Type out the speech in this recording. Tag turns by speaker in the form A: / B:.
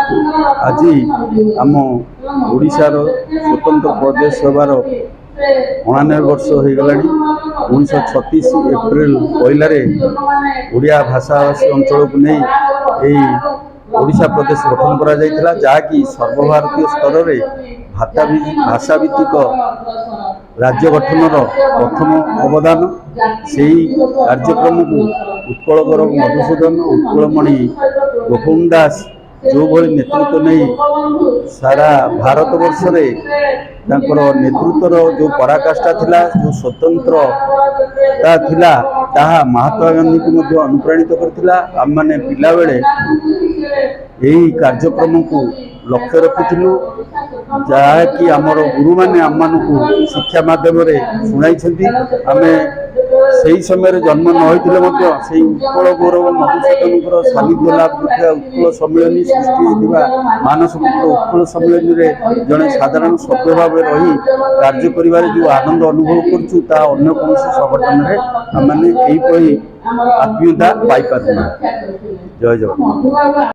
A: आज आम ओडिशार स्वतंत्र प्रदेश होबार 99 वर्ष हो गला। 1936 एप्रिल 1 ओडिया भाषाभाषी अंचल को नहीं ओडिशा प्रदेश गठन करा जायतिला, जहाँकि सर्वभारतीय स्तर में भाषा भित्तिक राज्य गठन प्रथम अवदान। से कार्यक्रम को उत्कल गौरव मधुसूदन, उत्कलमणि गोपन दास जो भली नेतृत्व नहीं सारा भारत वर्ष नेतृत्वर जो पराकाष्ठा थिला, जो स्वतंत्रता थिला, ताहा महात्मा गांधी को अनुप्राणित करथिला। आम माने पिला बेले यही कार्यक्रम को लक्ष्य रखिथिलु, जहाँकि आमर गुरु माने आम मानकु शिक्षा माध्यम शुणाई। आमे सही समय जन्म न होते उत्कल गौरव मधुसूदन सानिध्य लाभ कर उत्कल सम्मिलनी सृष्टि मानस उत्कल सम्मिलनी में जड़े साधारण सभ्य भाव रही कार्य कर जो आनंद अनुभव करूँ अन्य कौन संगठन में आम मैंने आत्मीयता पाई पार। जय जगन्नाथ।